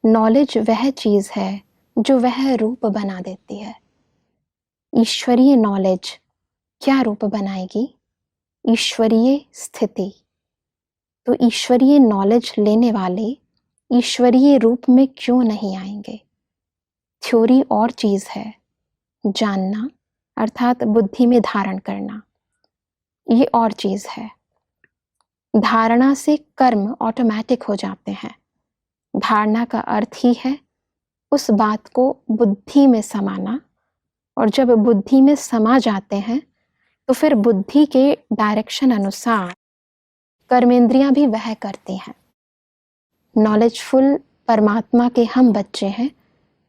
Knowledge वह चीज है जो वह रूप बना देती है। ईश्वरीय नॉलेज क्या रूप बनाएगी? ईश्वरीय स्थिति। तो ईश्वरीय नॉलेज लेने वाले ईश्वरीय रूप में क्यों नहीं आएंगे? थ्योरी और चीज है, जानना अर्थात बुद्धि में धारण करना ये और चीज है। धारणा से कर्म ऑटोमेटिक हो जाते हैं। धारणा का अर्थ ही है उस बात को बुद्धि में समाना, और जब बुद्धि में समा जाते हैं तो फिर बुद्धि के डायरेक्शन अनुसार कर्मेंद्रियां भी वह करती हैं। नॉलेजफुल परमात्मा के हम बच्चे हैं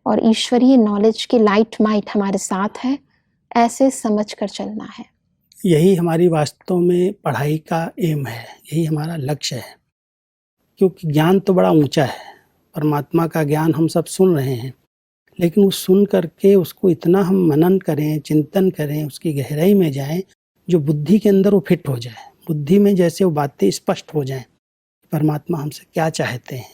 और ईश्वरीय नॉलेज की लाइट माइट हमारे साथ है, ऐसे समझ कर चलना है। यही हमारी वास्तव में पढ़ाई का एम है, यही हमारा लक्ष्य है। क्योंकि ज्ञान तो बड़ा ऊंचा है, परमात्मा का ज्ञान हम सब सुन रहे हैं, लेकिन वो सुन करके उसको इतना हम मनन करें, चिंतन करें, उसकी गहराई में जाएं, जो बुद्धि के अंदर वो फिट हो जाए, बुद्धि में जैसे वो बातें स्पष्ट हो जाएं, परमात्मा हमसे क्या चाहते हैं।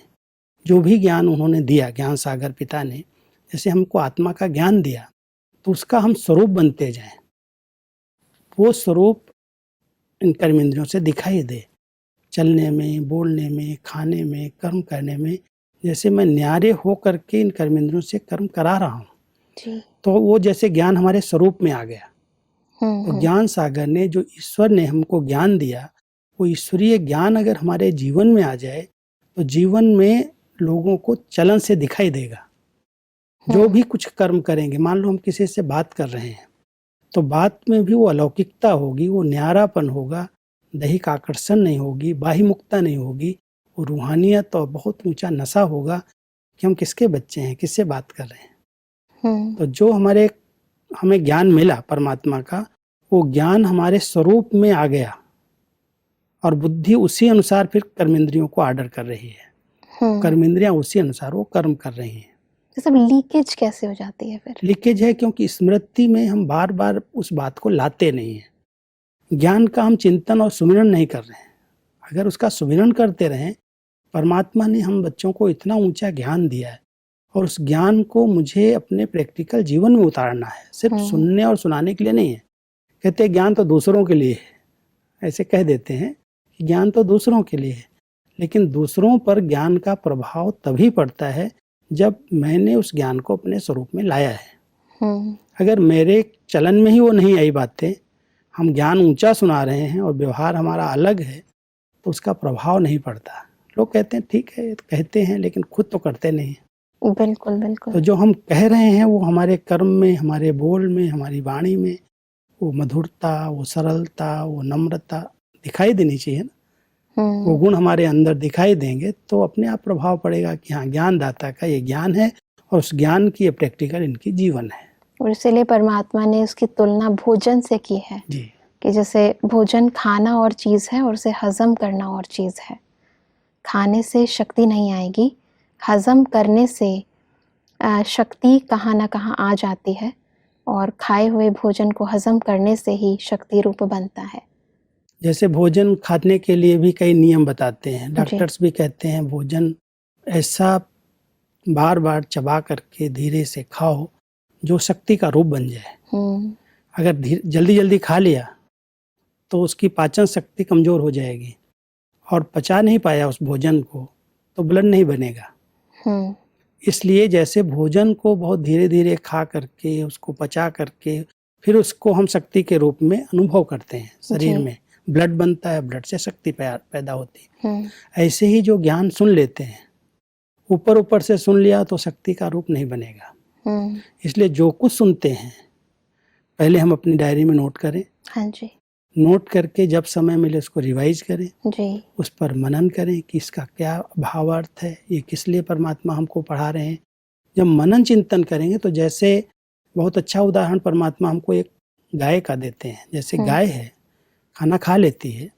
जो भी ज्ञान उन्होंने दिया, ज्ञान सागर पिता ने जैसे हमको आत्मा का ज्ञान दिया, तो उसका हम स्वरूप बनते जाएं, वो स्वरूप इन कर्मेंद्रियों से दिखाई दे, चलने में, बोलने में, खाने में, कर्म करने में। जैसे मैं न्यारे हो करके इन कर्मेंद्रियों से कर्म करा रहा हूँ, तो वो जैसे ज्ञान हमारे स्वरूप में आ गया। तो ज्ञान सागर ने, जो ईश्वर ने हमको ज्ञान दिया, वो ईश्वरीय ज्ञान अगर हमारे जीवन में आ जाए तो जीवन में लोगों को चलन से दिखाई देगा। जो भी कुछ कर्म करेंगे, मान लो हम किसी से बात कर रहे हैं, तो बात में भी वो अलौकिकता होगी, वो न्यारापन होगा, दैहिक आकर्षण नहीं होगी, बाह्यमुखता नहीं होगी, वो रूहानियत और बहुत ऊंचा नशा होगा कि हम किसके बच्चे हैं, किससे बात कर रहे हैं। तो जो हमें ज्ञान मिला परमात्मा का, वो ज्ञान हमारे स्वरूप में आ गया और बुद्धि उसी अनुसार फिर कर्मेंद्रियों को आर्डर कर रही है। कर्मेंद्रियां उसी अनुसार वो कर्म कर रही हैं। तो सब लीकेज कैसे हो जाती है फिर? लीकेज है क्योंकि स्मृति में हम बार बार उस बात को लाते नहीं हैं। ज्ञान का हम चिंतन और सुमिरन नहीं कर रहे हैं। अगर उसका सुमिरन करते रहें, परमात्मा ने हम बच्चों को इतना ऊंचा ज्ञान दिया है और उस ज्ञान को मुझे अपने प्रैक्टिकल जीवन में उतारना है, सिर्फ सुनने और सुनाने के लिए नहीं है। कहते हैं ज्ञान तो दूसरों के लिए है, ऐसे कह देते हैं कि ज्ञान तो दूसरों के लिए है, लेकिन दूसरों पर ज्ञान का प्रभाव तभी पड़ता है जब मैंने उस ज्ञान को अपने स्वरूप में लाया है। अगर मेरे चलन में ही वो नहीं आई बातें, हम ज्ञान ऊंचा सुना रहे हैं और व्यवहार हमारा अलग है, तो उसका प्रभाव नहीं पड़ता। लोग कहते हैं ठीक है, कहते हैं, लेकिन खुद तो करते नहीं। बिल्कुल बिल्कुल। तो जो हम कह रहे हैं वो हमारे कर्म में, हमारे बोल में, हमारी वाणी में वो मधुरता, वो सरलता, वो नम्रता दिखाई देनी चाहिए ना। वो गुण हमारे अंदर दिखाई देंगे तो अपने आप प्रभाव पड़ेगा कि हाँ, ज्ञानदाता का ये ज्ञान है और उस ज्ञान की ये प्रैक्टिकल इनकी जीवन है। और इसलिए परमात्मा ने उसकी तुलना भोजन से की है जी, कि जैसे भोजन खाना और चीज है और उसे हजम करना और चीज है। खाने से शक्ति नहीं आएगी, हजम करने से शक्ति कहाँ ना कहाँ आ जाती है, और खाए हुए भोजन को हजम करने से ही शक्ति रूप बनता है। जैसे भोजन खाने के लिए भी कई नियम बताते हैं, डॉक्टर्स भी कहते हैं भोजन ऐसा बार बार चबा करके धीरे से खाओ जो शक्ति का रूप बन जाए। अगर जल्दी जल्दी खा लिया तो उसकी पाचन शक्ति कमजोर हो जाएगी और पचा नहीं पाया उस भोजन को तो ब्लड नहीं बनेगा। इसलिए जैसे भोजन को बहुत धीरे धीरे खा करके, उसको पचा करके फिर उसको हम शक्ति के रूप में अनुभव करते हैं, शरीर में ब्लड बनता है, ब्लड से शक्ति पैदा होती है। ऐसे ही जो ज्ञान सुन लेते हैं, ऊपर ऊपर से सुन लिया तो शक्ति का रूप नहीं बनेगा। इसलिए जो कुछ सुनते हैं पहले हम अपनी डायरी में नोट करें। हाँ जी। नोट करके जब समय मिले उसको रिवाइज करें जी। उस पर मनन करें कि इसका क्या भावार्थ है, ये किस लिए परमात्मा हमको पढ़ा रहे हैं। जब मनन चिंतन करेंगे तो जैसे बहुत अच्छा उदाहरण परमात्मा हमको एक गाय का देते हैं। जैसे गाय है, खाना खा लेती है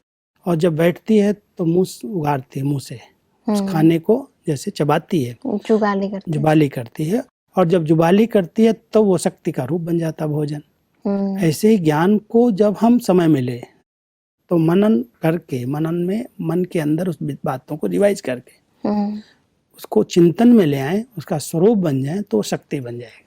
और जब बैठती है तो मुंह उगाड़ती है, मुंह से उस खाने को जैसे चबाती है, जुबाली करती है, और जब जुबाली करती है तो वो शक्ति का रूप बन जाता भोजन। ऐसे ही ज्ञान को जब हम समय मिले तो मनन करके, मनन में मन के अंदर उस बातों को रिवाइज करके उसको चिंतन में ले आएं, उसका स्वरूप बन जाए तो शक्ति बन जाएगा।